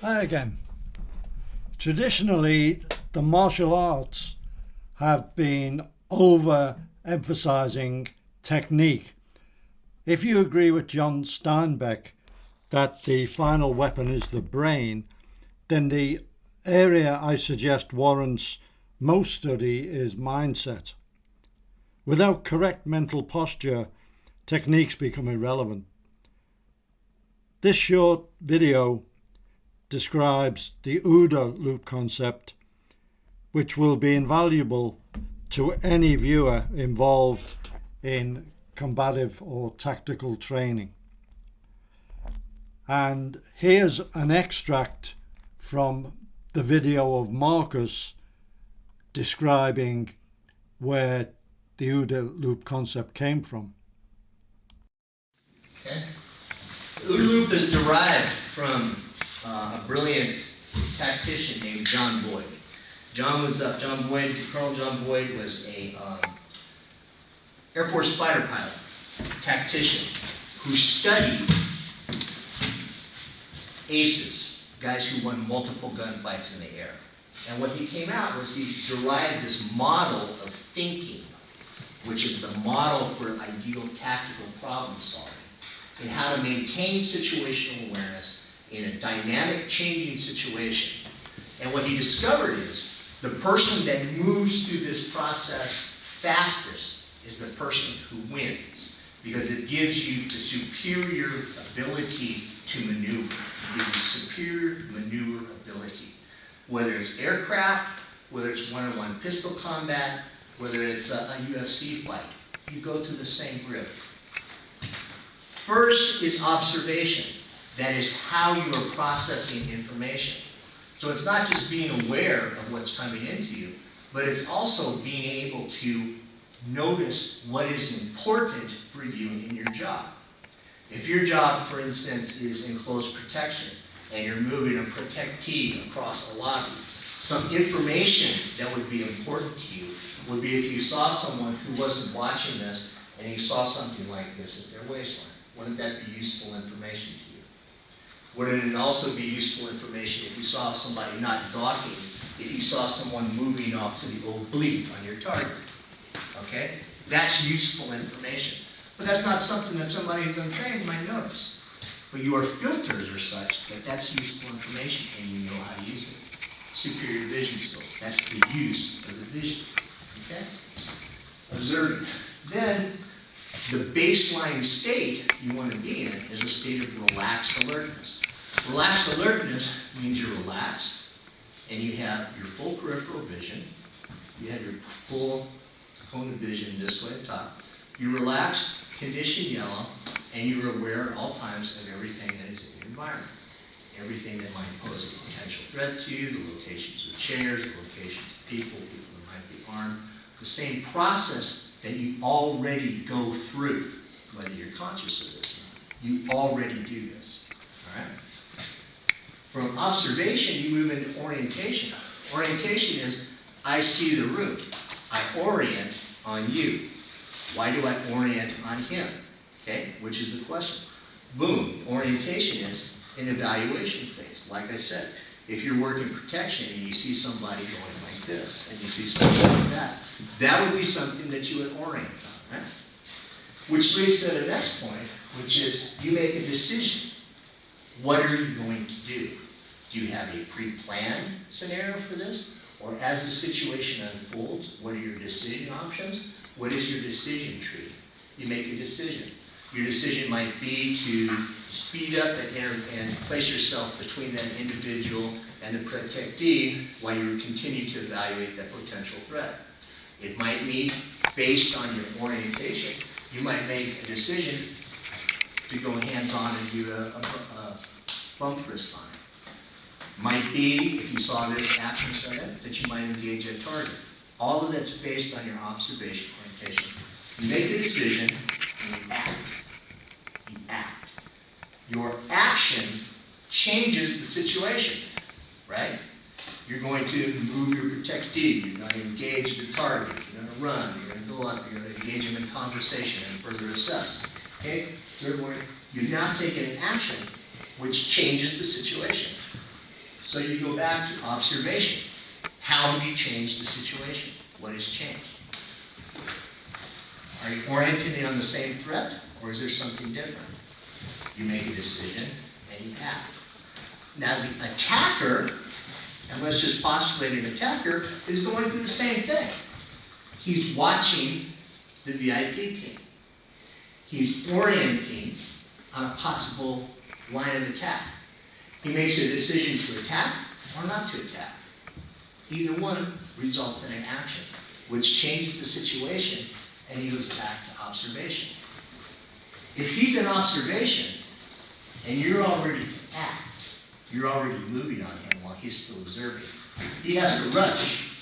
Hi again. Traditionally, the martial arts have been over-emphasizing technique. If you agree with John Steinbeck that the final weapon is the brain, then the area I suggest warrants most study is mindset. Without correct mental posture, techniques become irrelevant. This short video describes the OODA Loop concept, which will be invaluable to any viewer involved in combative or tactical training. And here's an extract from the video of Marcus describing where the OODA Loop concept came from. Okay. The OODA Loop is derived from a brilliant tactician named John Boyd. Colonel John Boyd was a Air Force fighter pilot, tactician, who studied aces, guys who won multiple gunfights in the air. And what he came out was he derived this model of thinking, which is the model for ideal tactical problem solving, and how to maintain situational awareness in a dynamic, changing situation. And what he discovered is the person that moves through this process fastest is the person who wins, because it gives you the superior ability to maneuver. It gives you superior maneuver ability. Whether it's aircraft, whether it's one-on-one pistol combat, whether it's a UFC fight, you go to the same grip. First is observation. That is how you are processing information. So it's not just being aware of what's coming into you, but it's also being able to notice what is important for you in your job. If your job, for instance, is in close protection, and you're moving a protectee across a lobby, some information that would be important to you would be if you saw someone who wasn't watching this, and you saw something like this at their waistline. Wouldn't that be useful information to you? Wouldn't it also be useful information if you saw somebody not docking, if you saw someone moving off to the oblique on your target? Okay? That's useful information. But that's not something that somebody who's untrained might notice. But your filters are such that that's useful information and you know how to use it. Superior vision skills. That's the use of the vision. Okay? Observing. Then, the baseline state you want to be in is a state of relaxed alertness. Relaxed alertness means you're relaxed and you have your full peripheral vision. You have your full cone of vision this way at the top. You're relaxed, condition yellow, and you're aware at all times of everything that is in your environment. Everything that might pose a potential threat to you, the locations of chairs, the locations of people that might be armed. The same process that you already go through, whether you're conscious of this or not. You already do this. All right? From observation, you move into orientation. Orientation is, I see the room. I orient on you. Why do I orient on him? Okay, which is the question. Boom, orientation is an evaluation phase. Like I said, if you're working protection and you see somebody going like this, and you see something like that, that would be something that you would orient on, right? Which leads to the next point, which is you make a decision. What are you going to do? Do you have a pre-planned scenario for this? Or as the situation unfolds, what are your decision options? What is your decision tree? You make a decision. Your decision might be to speed up and place yourself between that individual and the protectee while you continue to evaluate that potential threat. It might mean, based on your orientation, you might make a decision to go hands-on and do a bump frisk on it. Might be, if you saw this action set, that you might engage a target. All of that's based on your observation orientation. You make a decision and you act. You act. Your action changes the situation, right? You're going to move your protectee. You're going to engage the target. You're going to run. You're going to go up. You're going to engage him in conversation and further assess. Okay? Third one, you've now taken an action which changes the situation. So you go back to observation. How have you changed the situation? What has changed? Are you oriented on the same threat, or is there something different? You make a decision, and you act. Now the attacker, and let's just postulate an attacker, is going through the same thing. He's watching the VIP team. He's orienting on a possible line of attack. He makes a decision to attack or not to attack. Either one results in an action, which changes the situation, and he goes back to observation. If he's in observation, and you're already to act, you're already moving on him while he's still observing. He has to rush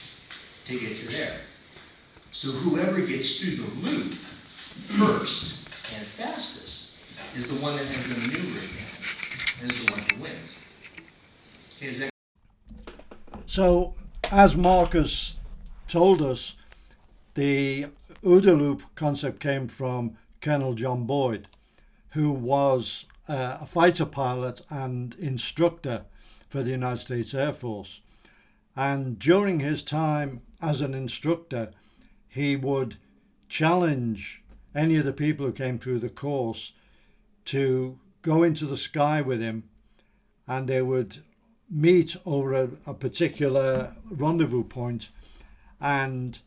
to get to there. So whoever gets through the loop first and fastest is the one that has the maneuver advantage, and is the one who wins. Okay, is that? So, as Marcus told us, the OODA Loop concept came from Colonel John Boyd, who was a fighter pilot and instructor for the United States Air Force. And during his time as an instructor, he would challenge any of the people who came through the course to go into the sky with him, and they would meet over a particular rendezvous point, and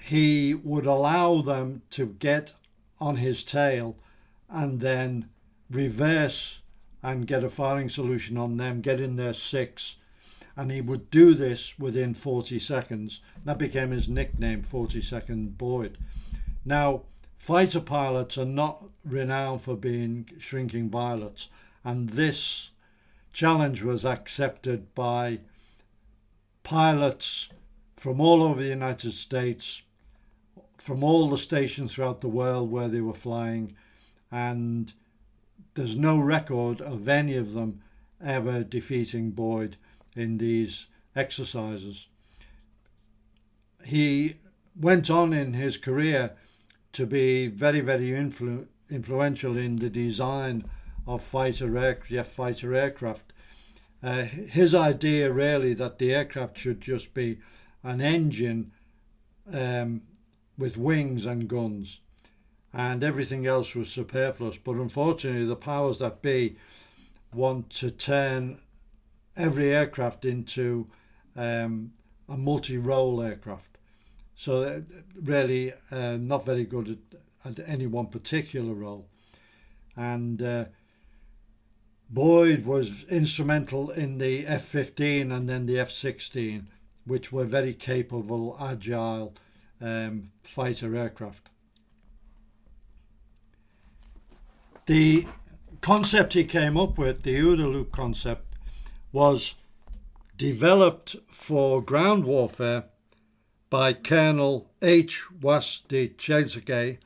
he would allow them to get on his tail and then reverse and get a firing solution on them, get in their six, and he would do this within 40 seconds. That became his nickname, 40-second Boyd. Now, fighter pilots are not renowned for being shrinking violets, and this challenge was accepted by pilots from all over the United States, from all the stations throughout the world where they were flying, and there's no record of any of them ever defeating Boyd in these exercises. He went on in his career to be very, very influential in the design of fighter aircraft. His idea really that the aircraft should just be an engine with wings and guns, and everything else was superfluous. But unfortunately, the powers that be want to turn every aircraft into a multi-role aircraft. So really not very good at any one particular role. And Boyd was instrumental in the F-15 and then the F-16, which were very capable, agile fighter aircraft. The concept he came up with, the OODA Loop concept, was developed for ground warfare by Colonel H. Was de Chesapeake,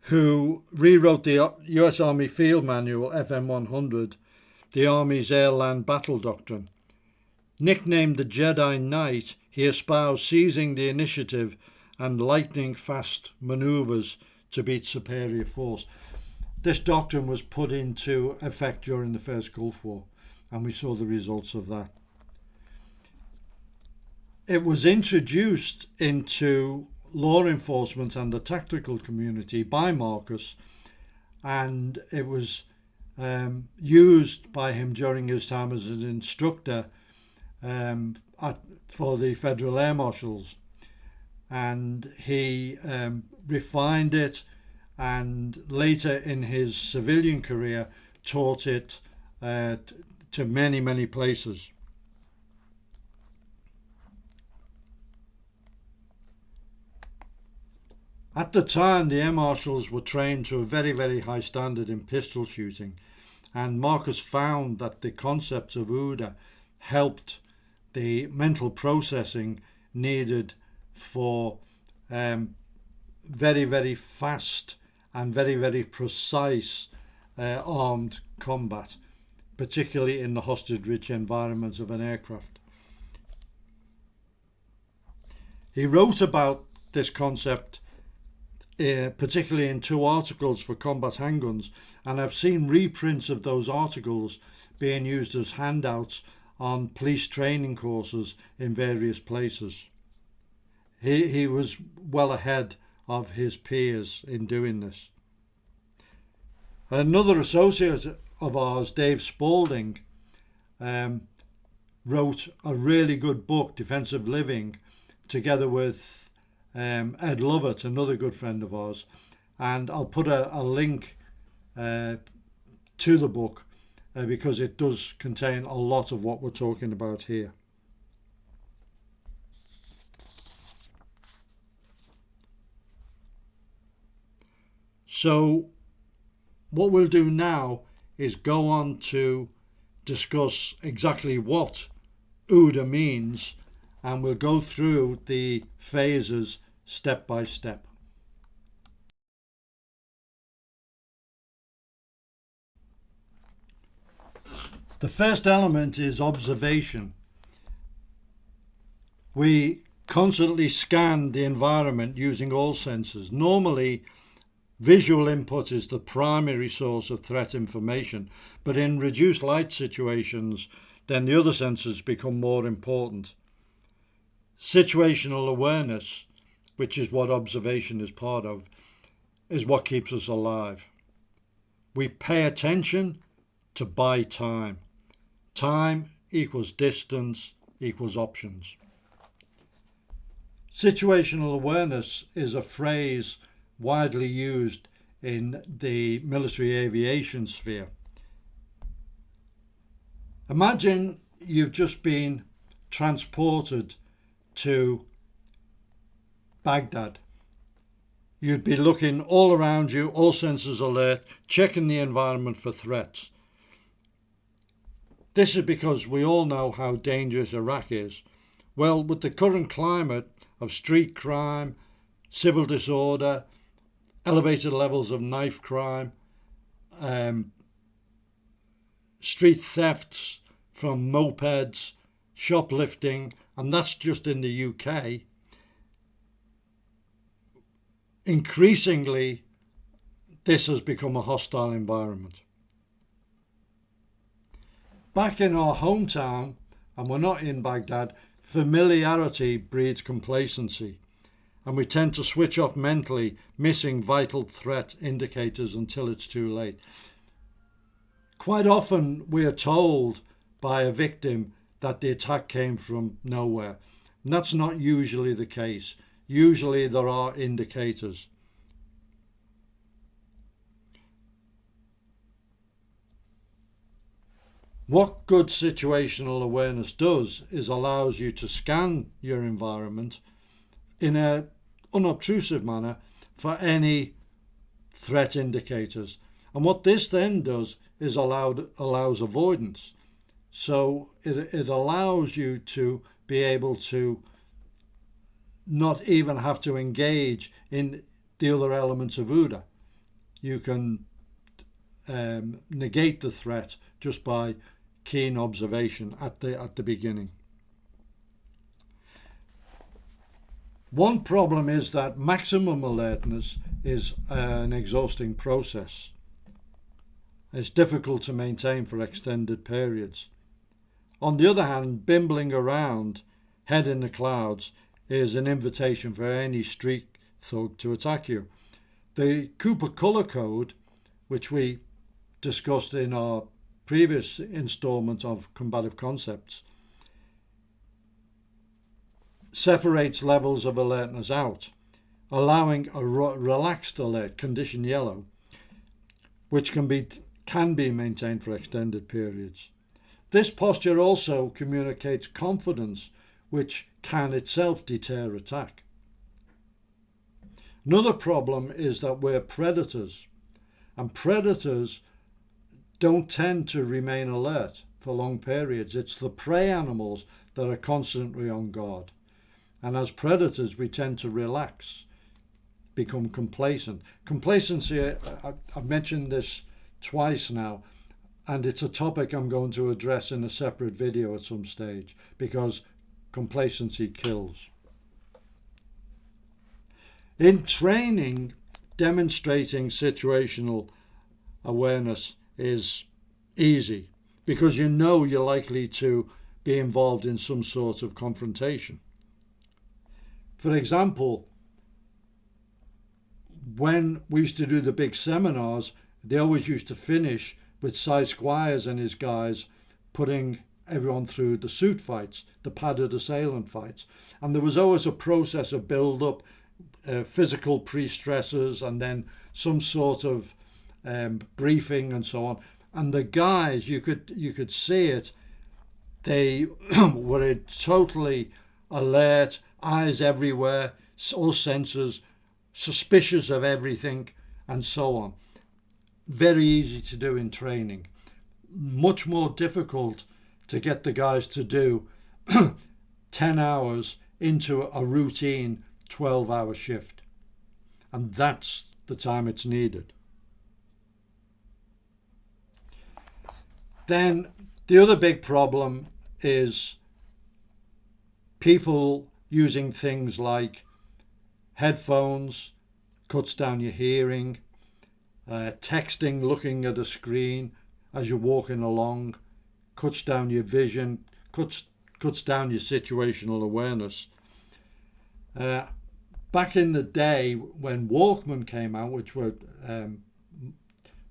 who rewrote the US Army Field Manual FM-100, the Army's air-land battle doctrine. Nicknamed the Jedi Knight, he espoused seizing the initiative and lightning-fast manoeuvres to beat superior force. This doctrine was put into effect during the First Gulf War, and we saw the results of that. It was introduced into law enforcement and the tactical community by Marcus, and it was used by him during his time as an instructor for the Federal Air Marshals, and he refined it, and later in his civilian career taught it to many, many places. At the time, the Air Marshals were trained to a very, very high standard in pistol shooting, and Marcus found that the concepts of OODA helped the mental processing needed for very, very fast and very, very precise armed combat, particularly in the hostage-rich environment of an aircraft. He wrote about this concept particularly in 2 articles for combat handguns, and I've seen reprints of those articles being used as handouts on police training courses in various places. He was well ahead of his peers in doing this. Another associate of ours, Dave Spalding, wrote a really good book, Defensive Living, together with Ed Lovett, another good friend of ours. And I'll put a link to the book because it does contain a lot of what we're talking about here. So what we'll do now is go on to discuss exactly what OODA means, and we'll go through the phases step by step. The first element is observation. We constantly scan the environment using all senses. Normally, visual input is the primary source of threat information, but in reduced light situations, then the other senses become more important. Situational awareness, which is what observation is part of, is what keeps us alive. We pay attention to buy time. Time equals distance equals options. Situational awareness is a phrase widely used in the military aviation sphere. Imagine you've just been transported to Baghdad. You'd be looking all around you, all senses alert, checking the environment for threats. This is because we all know how dangerous Iraq is. Well, with the current climate of street crime, civil disorder, elevated levels of knife crime, street thefts from mopeds, shoplifting, and that's just in the UK. Increasingly, this has become a hostile environment. Back in our hometown, and we're not in Baghdad, familiarity breeds complacency, and we tend to switch off mentally, missing vital threat indicators until it's too late. Quite often we are told by a victim that the attack came from nowhere, and that's not usually the case. Usually there are indicators. What good situational awareness does is allows you to scan your environment in an unobtrusive manner for any threat indicators. And what this then does is allows avoidance. So it allows you to be able to not even have to engage in the other elements of OODA. You can negate the threat just by keen observation at the beginning. One problem is that maximum alertness is an exhausting process. It's difficult to maintain for extended periods. On the other hand, bimbling around, head in the clouds, is an invitation for any street thug to attack you. The Cooper Colour Code, which we discussed in our previous installment of Combative Concepts, separates levels of alertness out, allowing a relaxed alert, condition yellow, which can be maintained for extended periods. This posture also communicates confidence, which can itself deter attack. Another problem is that we're predators, and predators don't tend to remain alert for long periods. It's the prey animals that are constantly on guard. And as predators, we tend to relax, become complacent. Complacency, I've mentioned this twice now, and it's a topic I'm going to address in a separate video at some stage, because complacency kills. In training, demonstrating situational awareness is easy because you know you're likely to be involved in some sort of confrontation. For example, when we used to do the big seminars, they always used to finish with Si Squires and his guys putting everyone through the suit fights, the padded assailant fights. And there was always a process of build-up, physical pre-stressors, and then some sort of briefing and so on. And the guys, you could see it, they were totally alert, eyes everywhere, all senses, suspicious of everything, and so on. Very easy to do in training. Much more difficult to get the guys to do 10 hours into a routine 12-hour shift. And that's the time it's needed. Then the other big problem is people using things like headphones, cuts down your hearing, texting, looking at a screen as you're walking along, cuts down your vision, cuts down your situational awareness. Back in the day when Walkman came out, which were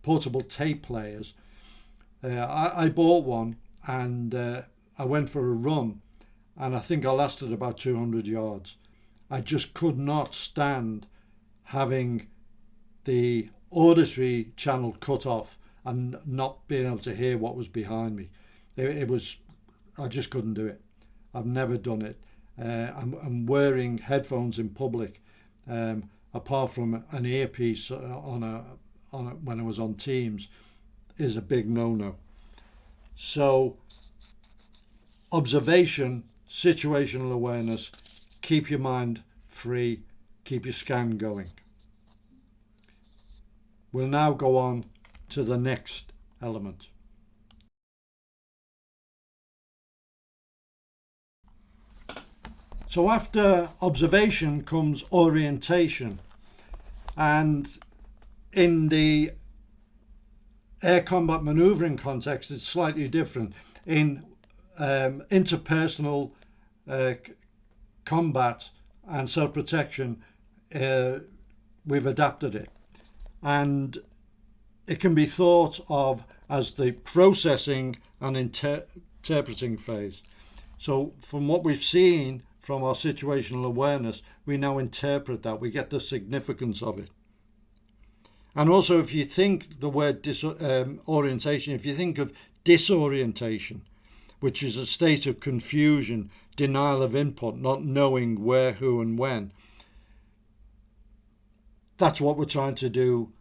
portable tape players, I bought one and I went for a run, and I think I lasted about 200 yards. I just could not stand having the auditory channel cut off and not being able to hear what was behind me. I just couldn't do it. I've never done it. I'm wearing headphones in public, apart from an earpiece when I was on Teams, is a big no-no. So observation, situational awareness, keep your mind free, keep your scan going. We'll now go on to the next element. So after observation comes orientation, and in the air combat manoeuvring context it's slightly different. In interpersonal combat and self-protection, we've adapted it, and it can be thought of as the processing and interpreting phase. So from what we've seen from our situational awareness, we now interpret that, we get the significance of it. And also, if you think the word orientation, if you think of disorientation, which is a state of confusion, denial of input, not knowing where, who and when, that's what we're trying to do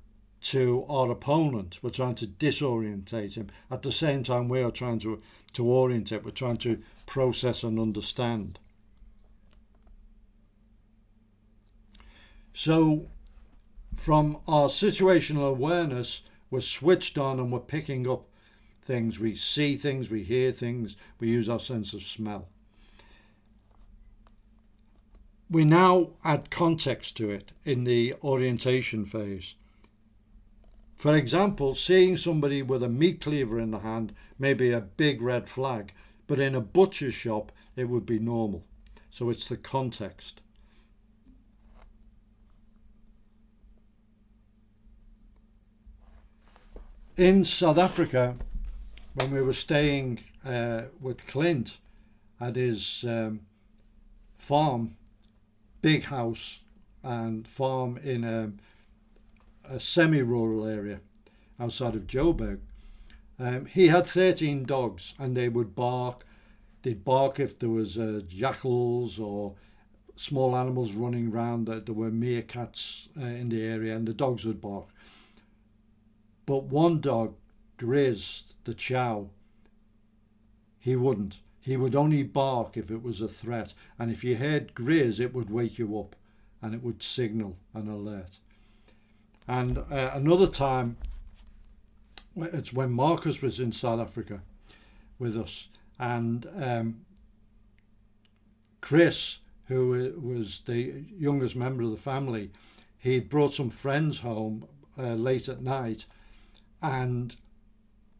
to our opponent. We're trying to disorientate him. At the same time, we are trying to orientate. We're trying to process and understand. So from our situational awareness, we're switched on and we're picking up things. We see things, we hear things, we use our sense of smell. We now add context to it in the orientation phase. For example, seeing somebody with a meat cleaver in the hand may be a big red flag, but in a butcher's shop it would be normal. So it's the context. In South Africa, when we were staying with Clint at his farm, big house and farm in a semi-rural area outside of Joburg, he had 13 dogs, and they would bark. They'd bark if there was jackals or small animals running around. There were meerkats in the area, and the dogs would bark. But one dog, Grizz, the chow, he wouldn't. He would only bark if it was a threat. And if you heard Grizz, it would wake you up and it would signal an alert. And another time, it's when Marcus was in South Africa with us. And Chris, who was the youngest member of the family, he brought some friends home late at night, and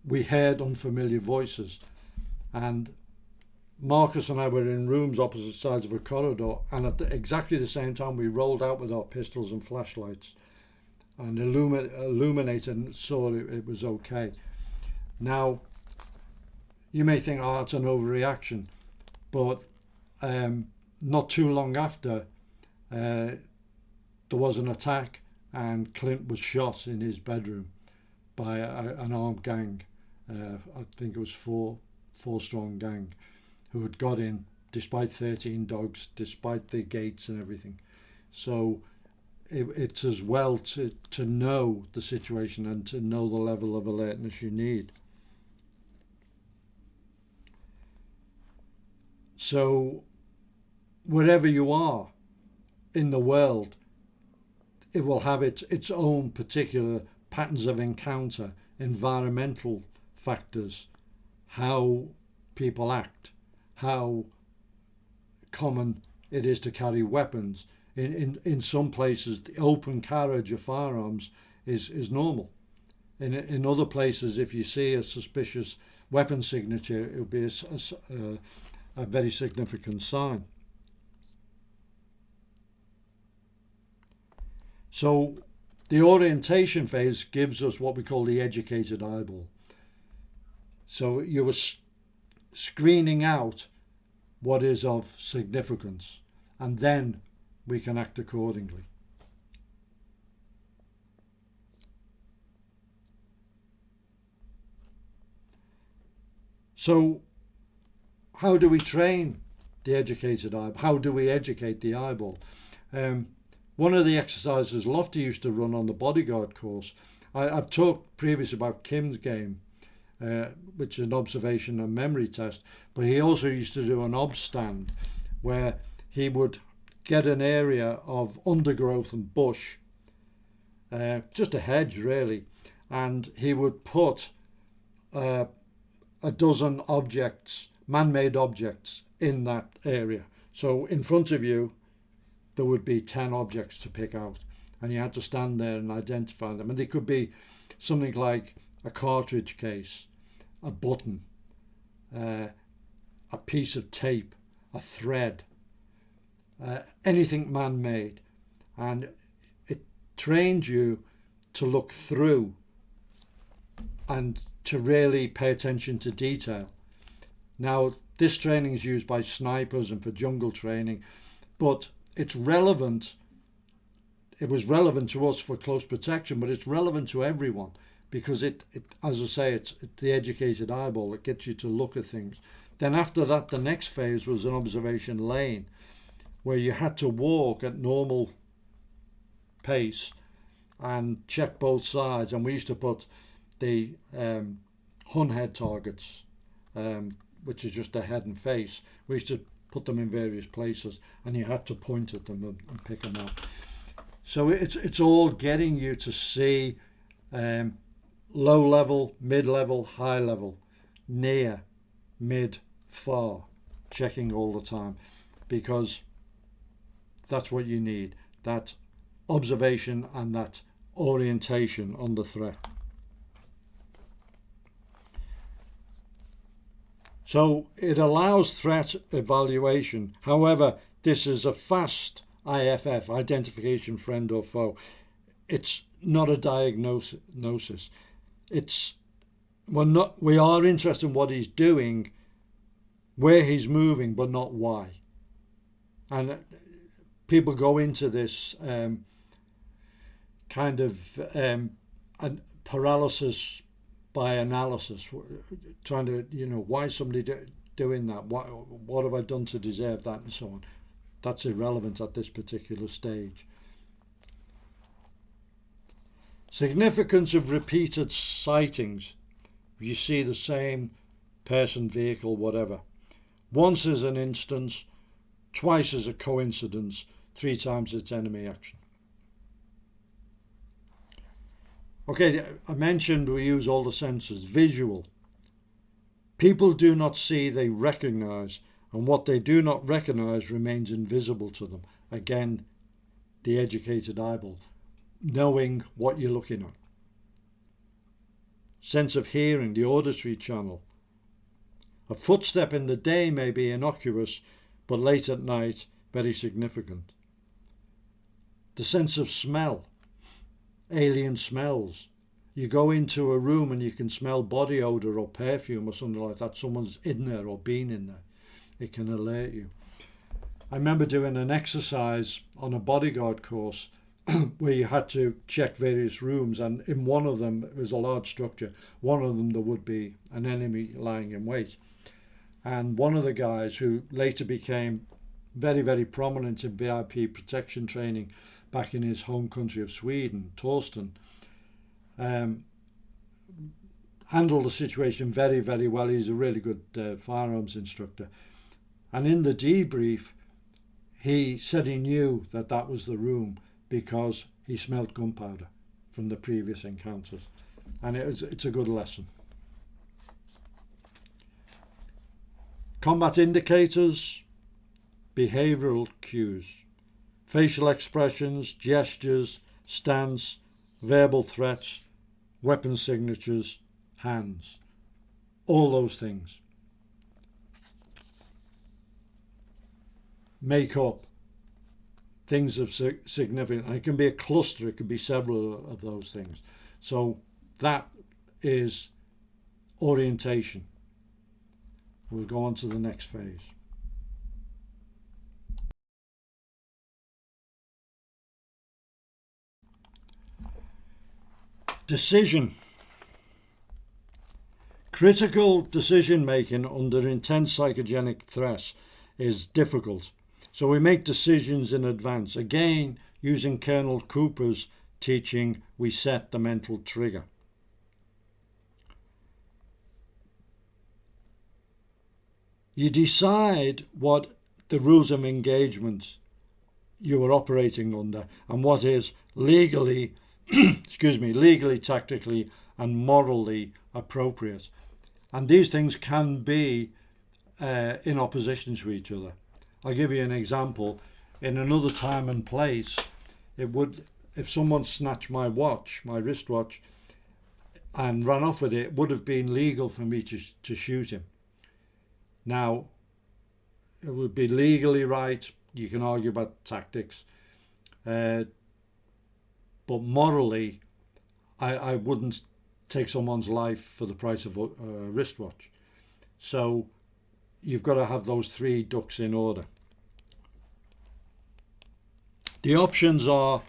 we heard unfamiliar voices, and Marcus and I were in rooms opposite sides of a corridor, and at exactly the same time we rolled out with our pistols and flashlights and illuminated and saw it was okay. Now, you may think, oh, it's an overreaction, but not too long after, there was an attack and Clint was shot in his bedroom by an armed gang. I think it was four-strong gang who had got in despite 13 dogs, despite the gates and everything. So it's as well to know the situation and to know the level of alertness you need. So wherever you are in the world, it will have its own particular patterns of encounter, environmental factors, how people act, how common it is to carry weapons. In some places, the open carriage of firearms is normal. In other places, if you see a suspicious weapon signature, it will be a very significant sign. So the orientation phase gives us what we call the educated eyeball. So you were screening out what is of significance, and then we can act accordingly. So how do we train the educated eyeball? How do we educate the eyeball? One of the exercises Lofty used to run on the bodyguard course, I've talked previously about Kim's game, which is an observation and memory test, but he also used to do an ob stand where he would get an area of undergrowth and bush, just a hedge really, and he would put a dozen objects, man-made objects, in that area. So in front of you there would be 10 objects to pick out, and you had to stand there and identify them. And they could be something like a cartridge case, a button, a piece of tape, a thread, anything man-made. And it trained you to look through and to really pay attention to detail. Now, this training is used by snipers and for jungle training, but it's relevant. It was relevant to us for close protection, but it's relevant to everyone because it as I say, it's the educated eyeball. It gets you to look at things. Then after that, the next phase was an observation lane where you had to walk at normal pace and check both sides. And we used to put the hun head targets, which is just a head and face. We used to put them in various places, and you had to point at them and pick them up. So it's all getting you to see low level, mid level, high level, near, mid, far, checking all the time, because that's what you need, that observation and that orientation on the threat. So it allows threat evaluation. However, this is a fast IFF, identification friend or foe. It's not a diagnosis. We are interested in what he's doing, where he's moving, but not why. And people go into this kind of paralysis by analysis, trying to, why is somebody doing that? What have I done to deserve that, and so on. That's irrelevant at this particular stage. Significance of repeated sightings. You see the same person, vehicle, whatever. Once is an instance, twice is a coincidence, 3 times it's enemy action. Okay, I mentioned we use all the senses. Visual. People do not see, they recognize, and what they do not recognize remains invisible to them. Again, the educated eyeball, knowing what you're looking at. Sense of hearing, the auditory channel. A footstep in the day may be innocuous, but late at night, very significant. The sense of smell, alien smells. You go into a room and you can smell body odour or perfume or something like that. Someone's in there or been in there. It can alert you. I remember doing an exercise on a bodyguard course where you had to check various rooms, and in one of them, it was a large structure, one of them there would be an enemy lying in wait. And one of the guys, who later became very, very prominent in VIP protection training back in his home country of Sweden, Torsten, handled the situation very, very well. He's a really good firearms instructor. And in the debrief, he said he knew that that was the room because he smelled gunpowder from the previous encounters. And it's a good lesson. Combat indicators, behavioural cues, facial expressions, gestures, stance, verbal threats, weapon signatures, hands, all those things make up things of significance. And it can be a cluster, it could be several of those things. So that is orientation. We'll go on to the next phase. Decision. Critical decision making under intense psychogenic stress is difficult. So we make decisions in advance. Again, using Colonel Cooper's teaching, we set the mental trigger. You decide what the rules of engagement you are operating under and what is legally, legally, tactically and morally appropriate. And these things can be in opposition to each other. I'll give you an example. In another time and place, it would, if someone snatched my watch, my wristwatch, and ran off with it, it would have been legal for me to shoot him. Now, it would be legally right. You can argue about tactics. But morally, I wouldn't take someone's life for the price of a wristwatch. So you've got to have those three ducks in order. The options are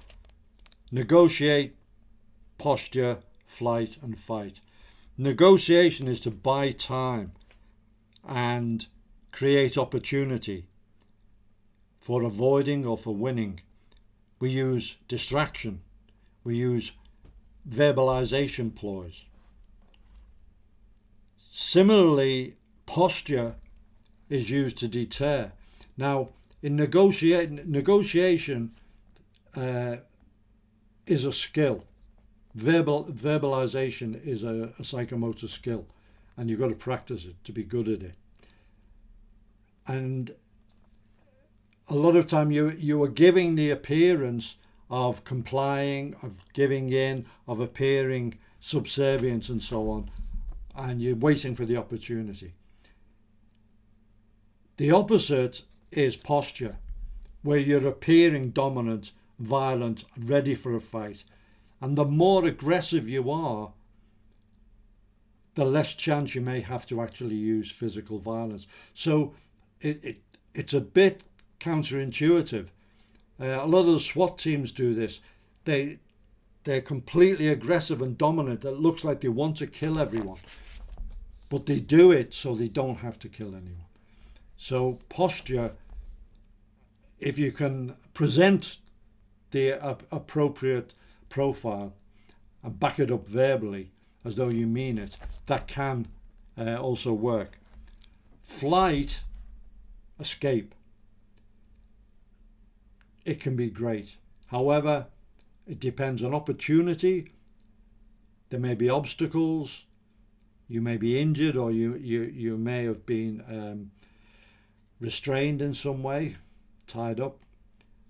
negotiate, posture, flight, and fight. Negotiation is to buy time and create opportunity for avoiding or for winning. We use distraction. We use verbalization ploys. Similarly, posture is used to deter. Now, in negotiation is a skill. Verbalization is a psychomotor skill, and you've got to practice it to be good at it. And a lot of time you are giving the appearance of complying, of giving in, of appearing subservient and so on, and you're waiting for the opportunity. The opposite is posture, where you're appearing dominant, violent, ready for a fight. And the more aggressive you are, the less chance you may have to actually use physical violence. So it's a bit counterintuitive. A lot of the SWAT teams do this. They're completely aggressive and dominant. It looks like they want to kill everyone, but they do it so they don't have to kill anyone. So posture, if you can present the appropriate profile and back it up verbally as though you mean it, that can also work. Flight, escape. It can be great. However, it depends on opportunity. There may be obstacles. You may be injured, or you may have been restrained in some way, tied up.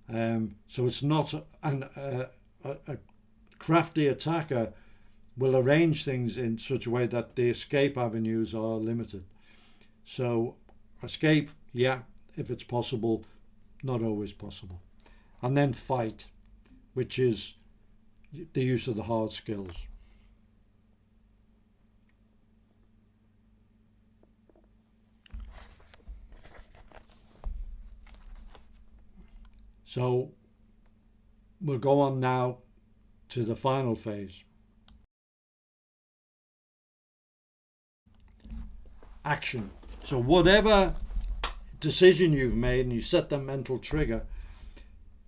So it's not a crafty attacker will arrange things in such a way that the escape avenues are limited. So escape, yeah, if it's possible, not always possible. And then fight, which is the use of the hard skills. So we'll go on now to the final phase. Action. So whatever decision you've made and you set the mental trigger,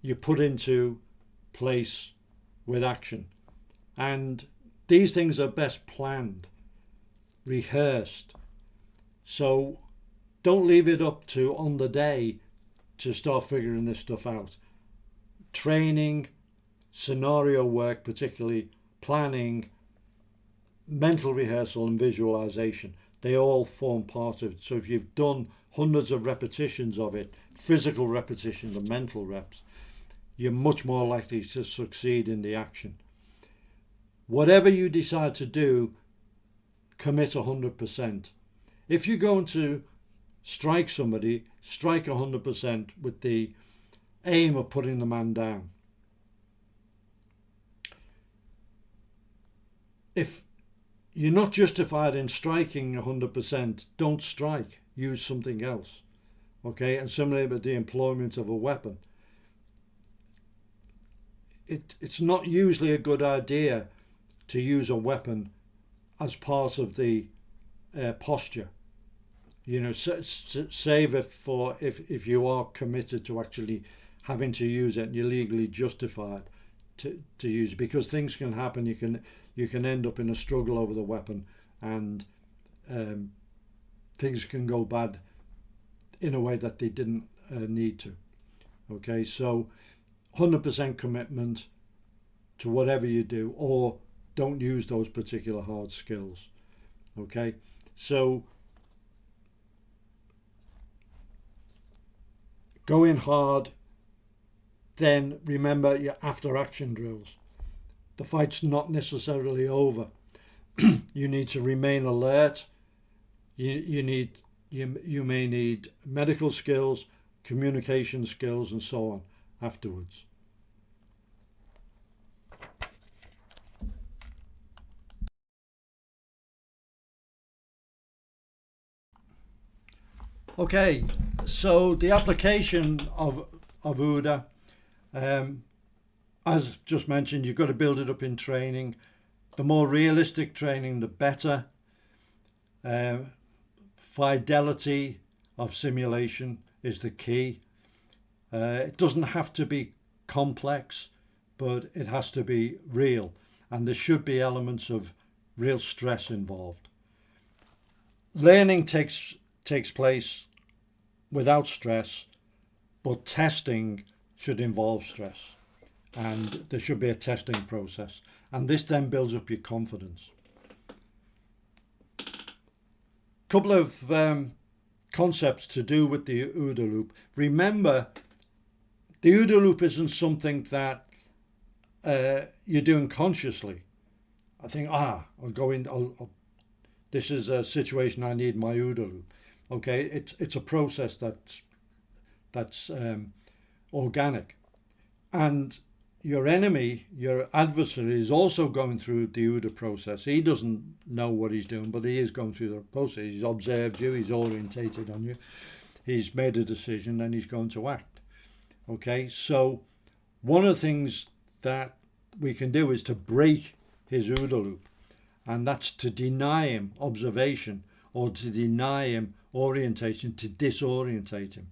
you put into place with action. And these things are best planned, rehearsed. So don't leave it up to on the day to start figuring this stuff out. Training, scenario work, particularly planning, mental rehearsal and visualization, they all form part of it. So if you've done hundreds of repetitions of it, physical repetitions and mental reps, you're much more likely to succeed in the action. Whatever you decide to do, commit 100%. If you're going to strike somebody, strike 100% with the aim of putting the man down. If you're not justified in striking 100%, don't strike. Use something else. Okay, and similarly with the employment of a weapon. It's not usually a good idea to use a weapon as part of the posture. You know, save it for if you are committed to actually having to use it and you're legally justified to use it, because things can happen. You can end up in a struggle over the weapon, and things can go bad in a way that they didn't need to. Okay, so 100% commitment to whatever you do, or don't use those particular hard skills. Okay, so go in hard, then remember your after action drills. The fight's not necessarily over. You need to remain alert. You may need medical skills, communication skills, and so on afterwards. Okay, so the application of OODA, as just mentioned, you've got to build it up in training. The more realistic training, the better. Fidelity of simulation is the key. It doesn't have to be complex, but it has to be real, and there should be elements of real stress involved. Learning takes place without stress, but testing should involve stress, and there should be a testing process, and this then builds up your confidence. Couple of concepts to do with the OODA loop. Remember, the OODA loop isn't something that you're doing consciously. I think, I'll go in, this is a situation I need my OODA loop. Okay, it's a process that's organic, and your enemy, your adversary, is also going through the OODA process. He doesn't know what he's doing, but he is going through the process. He's observed you, he's orientated on you, he's made a decision, and he's going to act. Okay, so one of the things that we can do is to break his OODA loop, and that's to deny him observation, or to deny him orientation, to disorientate him,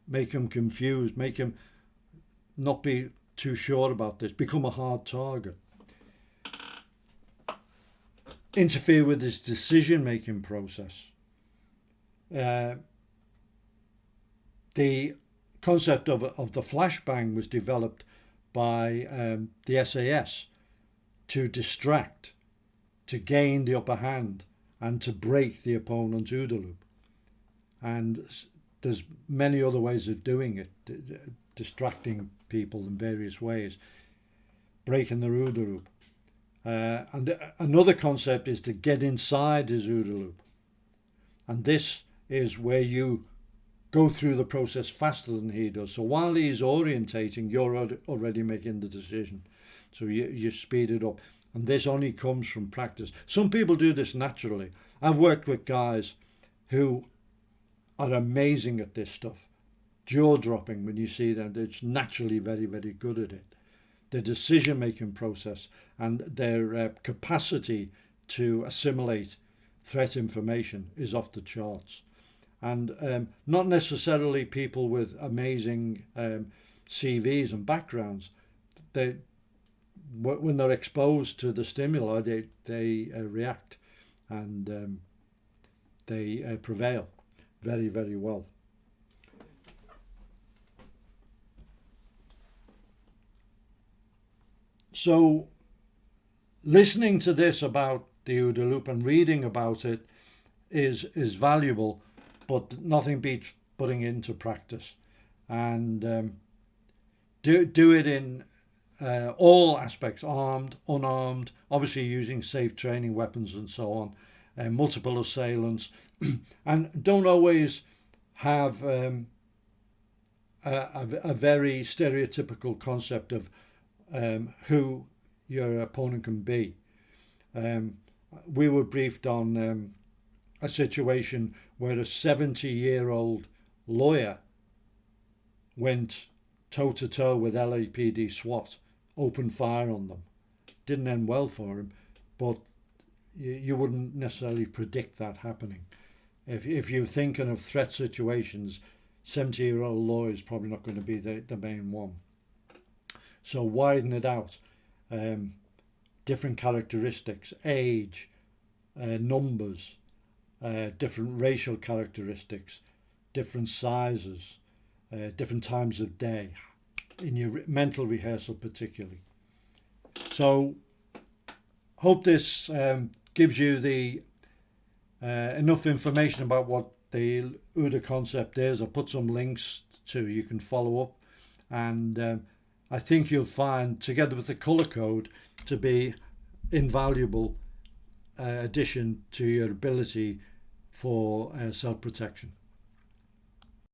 make him confused, make him not be too sure about this, become a hard target, interfere with his decision-making process. The concept of the flashbang was developed by the SAS to distract, to gain the upper hand, and to break the opponent's OODA loop. And there's many other ways of doing it, distracting people in various ways, breaking their OODA loop. And another concept is to get inside his OODA loop. And this is where you go through the process faster than he does. So while he's orientating, you're already making the decision. So you speed it up. And this only comes from practice. Some people do this naturally. I've worked with guys who are amazing at this stuff. Jaw-dropping when you see them. They're just naturally very, very good at it. Their decision-making process and their capacity to assimilate threat information is off the charts. And not necessarily people with amazing CVs and backgrounds. When they're exposed to the stimuli, they react, and they prevail very, very well. So listening to this about the OODA Loop and reading about it is valuable, but nothing beats putting it into practice. And do it in all aspects, armed, unarmed, obviously using safe training weapons and so on, multiple assailants. And don't always have a very stereotypical concept of who your opponent can be. We were briefed on a situation where a 70-year-old lawyer went toe-to-toe with LAPD SWAT, opened fire on them. Didn't end well for him, but you wouldn't necessarily predict that happening. If you're thinking of threat situations, 70-year-old lawyer is probably not going to be the main one. So widen it out. Different characteristics, age, numbers, different racial characteristics, different sizes, different times of day, in your mental rehearsal particularly. So hope this gives you the enough information about what the OODA concept is. I'll put some links to you can follow up, and I think you'll find, together with the colour code, to be invaluable addition to your ability for self-protection.